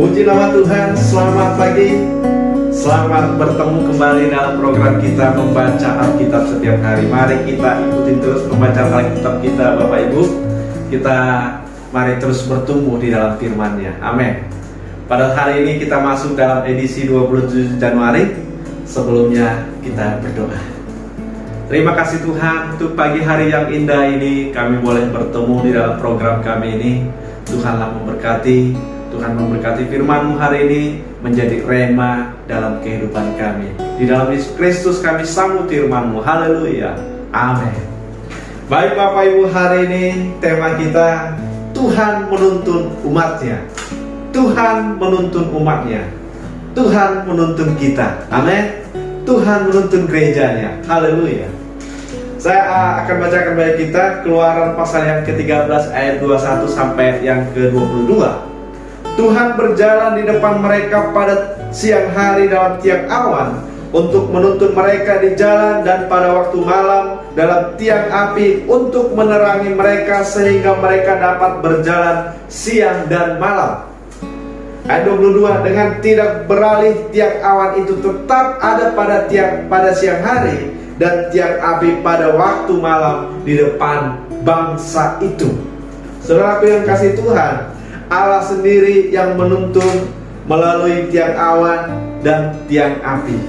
Puji nama Tuhan, selamat pagi. Selamat bertemu kembali dalam program kita membaca Alkitab setiap hari. Mari kita ikutin terus membaca Alkitab kita, Bapak Ibu. Kita mari terus bertumbuh di dalam firman-Nya. Amin. Pada hari ini kita masuk dalam edisi 27 Januari. Sebelumnya kita berdoa. Terima kasih Tuhan untuk pagi hari yang indah ini. Kami boleh bertemu di dalam program kami ini. Tuhanlah memberkati. Tuhan memberkati firman-Mu hari ini menjadi rema dalam kehidupan kami. Di dalam Yesus Kristus kami sambut firman-Mu. Haleluya. Amin. Baik Bapak Ibu, hari ini tema kita Tuhan menuntun umat-Nya. Tuhan menuntun umat-Nya. Tuhan menuntun kita. Amin. Tuhan menuntun gerejanya. Haleluya. Saya akan bacakan bagi kita Keluaran pasal yang ke-13 ayat 21 sampai yang ke-22. Tuhan berjalan di depan mereka pada siang hari dalam tiang awan untuk menuntun mereka di jalan, dan pada waktu malam dalam tiang api untuk menerangi mereka sehingga mereka dapat berjalan siang dan malam. Ayat 22, dengan tidak beralih tiang awan itu tetap ada pada siang hari, dan tiang api pada waktu malam di depan bangsa itu. Saudaraku yang kasih Tuhan, Allah sendiri yang menuntun melalui tiang awan dan tiang api.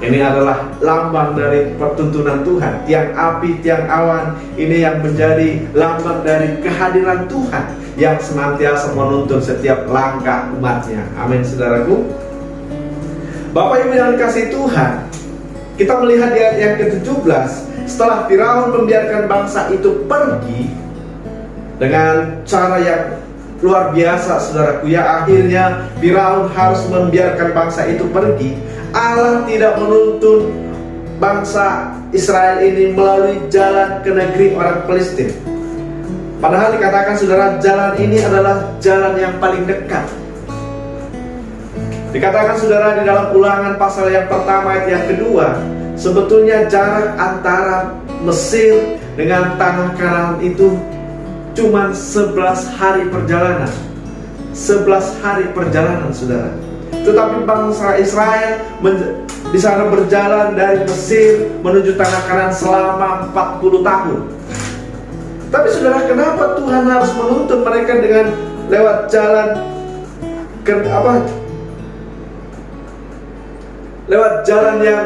Ini adalah lambang dari pertuntunan Tuhan. Tiang api, tiang awan, ini yang menjadi lambang dari kehadiran Tuhan yang senantiasa menuntun setiap langkah umat-Nya. Amin, saudaraku. Bapak Ibu yang dikasihi Tuhan, kita melihat di ayat yang ke-17, setelah Firaun membiarkan bangsa itu pergi dengan cara yang luar biasa, saudaraku ya, akhirnya Firaun harus membiarkan bangsa itu pergi. Allah tidak menuntun bangsa Israel ini melalui jalan ke negeri orang Palestina. Padahal dikatakan saudara, jalan ini adalah jalan yang paling dekat. Dikatakan saudara di dalam Ulangan pasal yang pertama ayat yang kedua, sebetulnya jarak antara Mesir dengan tanah Kanaan itu cuma 11 hari perjalanan. 11 hari perjalanan, saudara. Tetapi bangsa Israel di sana berjalan dari Mesir menuju tanah Kanaan selama 40 tahun. Tapi saudara, kenapa Tuhan harus menuntun mereka dengan lewat jalan lewat jalan yang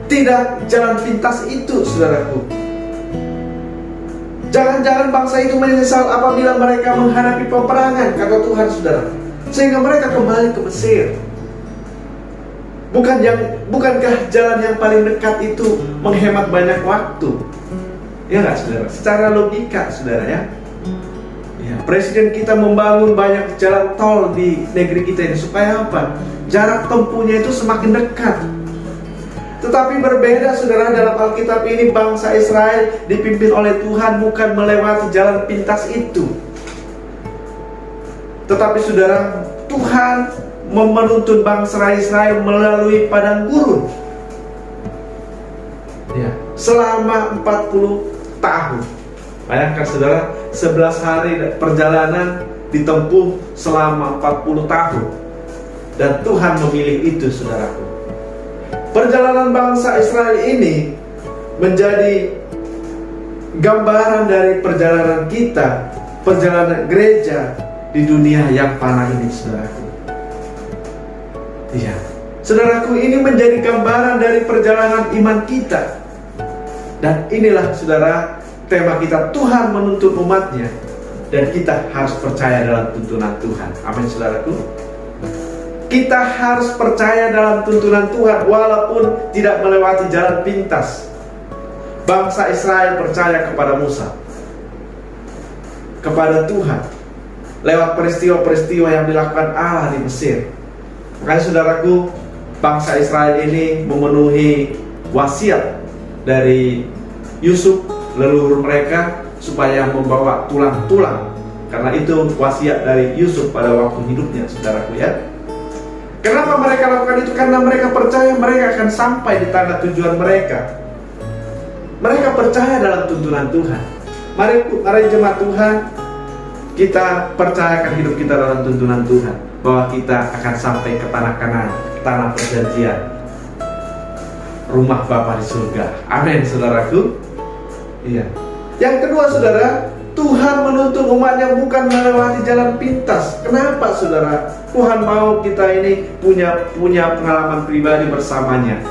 tidak jalan pintas itu, saudaraku? Jangan-jangan bangsa itu menyesal apabila mereka menghadapi peperangan, kata Tuhan, saudara, sehingga mereka kembali ke Mesir. Bukankah jalan yang paling dekat itu menghemat banyak waktu? Ya nggak, saudara? Secara logika, saudara ya. Presiden kita membangun banyak jalan tol di negeri kita ini supaya apa? Jarak tempuhnya itu semakin dekat. Tetapi berbeda, saudara, dalam Alkitab ini bangsa Israel dipimpin oleh Tuhan bukan melewati jalan pintas itu. Tetapi saudara, Tuhan menuntun bangsa Israel melalui padang gurun selama 40 tahun. Bayangkan saudara, 11 hari perjalanan ditempuh selama 40 tahun. Dan Tuhan memilih itu, saudaraku. Perjalanan bangsa Israel ini menjadi gambaran dari perjalanan kita, perjalanan gereja di dunia yang fana ini, saudaraku. Iya, saudaraku, ini menjadi gambaran dari perjalanan iman kita. Dan inilah, saudara, tema kita, Tuhan menuntun umat-Nya, dan kita harus percaya dalam tuntunan Tuhan. Amin, saudaraku. Kita harus percaya dalam tuntunan Tuhan walaupun tidak melewati jalan pintas. Bangsa Israel percaya kepada Musa, kepada Tuhan, lewat peristiwa-peristiwa yang dilakukan Allah di Mesir. Makanya saudaraku, bangsa Israel ini memenuhi wasiat dari Yusuf, leluhur mereka, supaya membawa tulang-tulang. Karena itu wasiat dari Yusuf pada waktu hidupnya, saudaraku ya. Kenapa mereka lakukan itu? Karena mereka percaya mereka akan sampai di tanah tujuan mereka. Mereka percaya dalam tuntunan Tuhan. Mari jemaat Tuhan, kita percayakan hidup kita dalam tuntunan Tuhan, bahwa kita akan sampai ke tanah Kanaan, tanah perjanjian, rumah Bapa di surga. Amin, saudaraku. Iya. Yang kedua, saudara, Tuhan menuntun umatnya bukan melewati jalan pintas. Kenapa, saudara? Tuhan mau kita ini punya pengalaman pribadi bersamanya.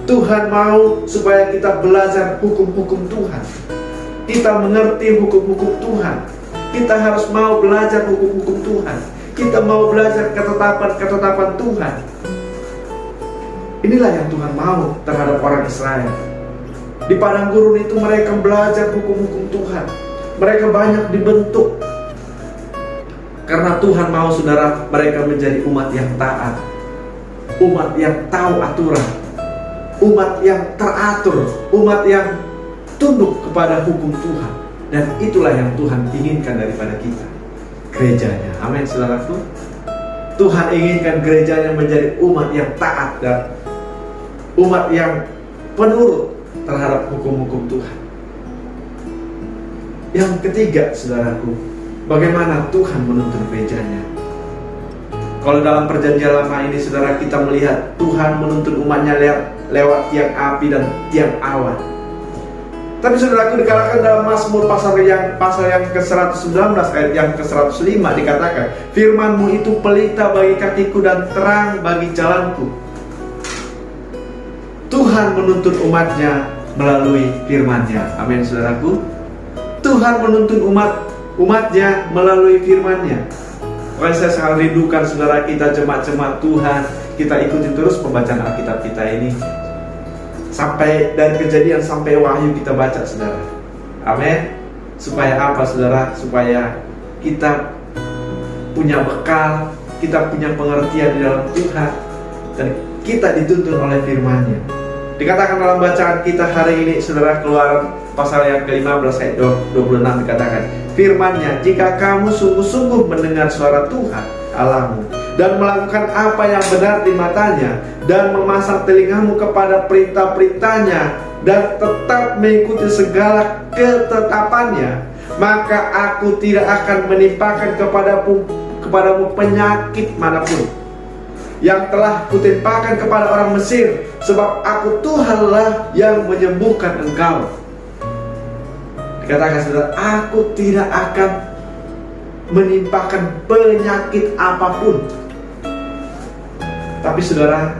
Tuhan mau supaya kita belajar hukum-hukum Tuhan. Kita mengerti hukum-hukum Tuhan. Kita harus mau belajar hukum-hukum Tuhan. Kita mau belajar ketetapan-ketetapan Tuhan. Inilah yang Tuhan mau terhadap orang Israel. Di padang gurun itu mereka belajar hukum-hukum Tuhan. Mereka banyak dibentuk. Karena Tuhan mau, saudara, mereka menjadi umat yang taat, umat yang tahu aturan, umat yang teratur, umat yang tunduk kepada hukum Tuhan. Dan itulah yang Tuhan inginkan daripada kita, gerejanya. Amin, saudaraku. Tuhan inginkan gerejanya menjadi umat yang taat dan umat yang penurut terhadap hukum-hukum Tuhan. Yang ketiga, saudaraku, bagaimana Tuhan menuntun gerejanya. Kalau dalam perjanjian lama ini, saudara, kita melihat Tuhan menuntun umatnya lewat tiang api dan tiang awan. Tapi saudaraku, dikatakan dalam Mazmur pasal yang ke-119 ayat yang ke-105 dikatakan, firman-Mu itu pelita bagi kakiku dan terang bagi jalanku. Tuhan menuntun umatnya melalui firman-Nya. Amin, saudaraku. Tuhan menuntun umatnya melalui firman-Nya. Makanya saya sangat rindukan, saudara, kita jemaat-jemaat Tuhan, kita ikuti terus pembacaan Alkitab kita ini sampai dari Kejadian sampai Wahyu kita baca, saudara. Amin. Supaya apa, saudara? Supaya kita punya bekal, kita punya pengertian di dalam Tuhan, dan kita dituntun oleh firman-Nya. Dikatakan dalam bacaan kita hari ini, saudara, Keluaran pasal yang ke-15 ayat 26 dikatakan, firman-Nya, jika kamu sungguh-sungguh mendengar suara Tuhan Allahmu dan melakukan apa yang benar di matanya, dan memasang telingamu kepada perintah-perintahnya, dan tetap mengikuti segala ketetapannya, maka aku tidak akan menimpakan kepadamu penyakit manapun yang telah kutimpakan kepada orang Mesir, sebab aku Tuhanlah yang menyembuhkan engkau. Dikatakan, saudara, aku tidak akan menimpakan penyakit apapun. Tapi, saudara,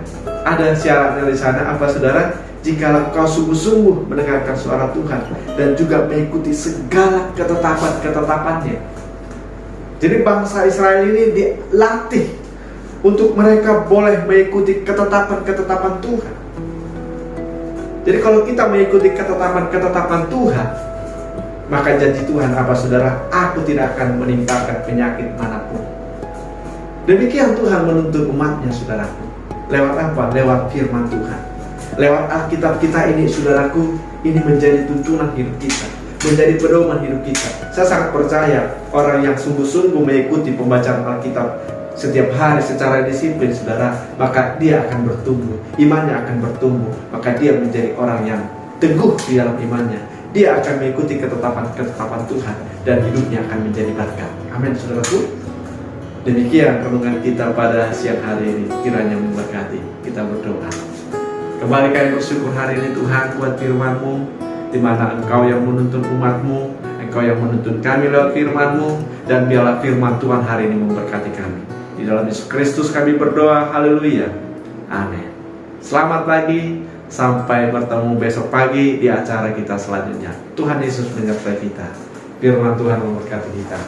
ada syaratnya di sana. Apa, saudara? Jika kau sungguh-sungguh mendengarkan suara Tuhan dan juga mengikuti segala ketetapan-ketetapannya. Jadi bangsa Israel ini dilatih untuk mereka boleh mengikuti ketetapan-ketetapan Tuhan. Jadi kalau kita mengikuti ketetapan-ketetapan Tuhan, maka janji Tuhan apa, saudara? Aku tidak akan menimpakan penyakit manapun. Demikian Tuhan menuntun umatnya, saudaraku. Lewat apa? Lewat firman Tuhan. Lewat Alkitab kita ini, saudaraku, ini menjadi tuntunan hidup kita, menjadi pedoman hidup kita. Saya sangat percaya orang yang sungguh-sungguh mengikuti pembacaan Alkitab setiap hari secara disiplin, saudara, maka dia akan bertumbuh, imannya akan bertumbuh, maka dia menjadi orang yang teguh di dalam imannya. Dia akan mengikuti ketetapan-ketetapan Tuhan dan hidupnya akan menjadi berkat. Amin, saudaraku. Demikian renungan kita pada siang hari ini, kiranya memberkati. Kita berdoa. Kembali kami bersyukur hari ini, Tuhan, buat firman-Mu, di mana Engkau yang menuntun umat-Mu, Engkau yang menuntun kami lewat firman-Mu, dan biarlah firman Tuhan hari ini memberkati kami. Di dalam Yesus Kristus kami berdoa, haleluya, amin. Selamat pagi, sampai bertemu besok pagi di acara kita selanjutnya. Tuhan Yesus menyertai kita, firman Tuhan memberkati kita.